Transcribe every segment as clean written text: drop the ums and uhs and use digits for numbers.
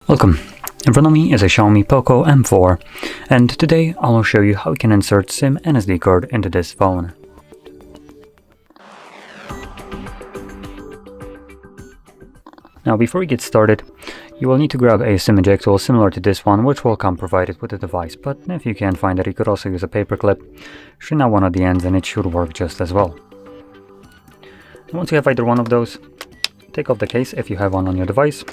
Welcome. In front of me is a Xiaomi Poco M4, and today I'll show you how you can insert SIM and SD card into this phone. Now before we get started, you will need to grab a SIM eject tool similar to this one, which will come provided with the device, but if you can't find it, you could also use a paper clip. Straighten out one of the ends and it should work just as well. And once you have either one of those, take off the case if you have one on your device,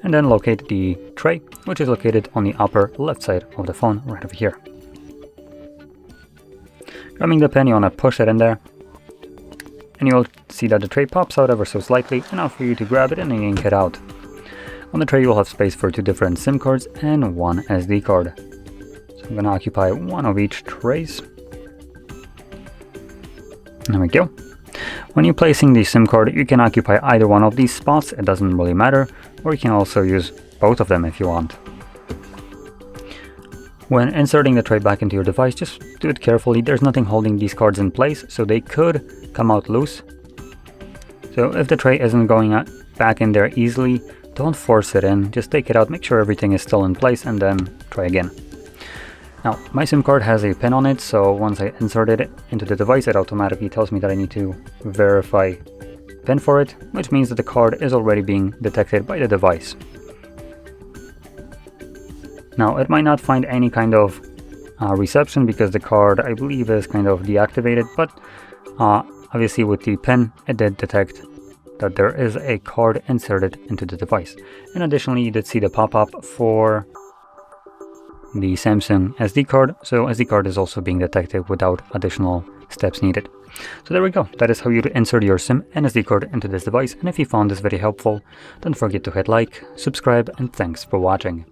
and then locate the tray, which is located on the upper left side of the phone, right over here. Grabbing the pen, you want to push it in there, and you'll see that the tray pops out ever so slightly, enough for you to grab it and yank it out. On the tray you'll have space for 2 different SIM cards and 1 SD card. So I'm going to occupy one of each trays. There we go. When you're placing the SIM card, you can occupy either one of these spots, it doesn't really matter, or you can also use both of them if you want. When inserting the tray back into your device, just do it carefully. There's nothing holding these cards in place, so they could come out loose. So if the tray isn't going back in there easily, don't force it in, just take it out, make sure everything is still in place, and then try again. Now, my SIM card has a pin on it, so once I insert it into the device, it automatically tells me that I need to verify PIN for it, which means that the card is already being detected by the device. Now, it might not find any kind of reception because the card, I believe, is kind of deactivated, but obviously with the PIN, it did detect that there is a card inserted into the device. And additionally, you did see the pop-up for the Samsung SD card, so SD card is also being detected without additional steps needed. So there we go, that is how you insert your SIM and SD card into this device, and if you found this very helpful, don't forget to hit like, subscribe, and thanks for watching.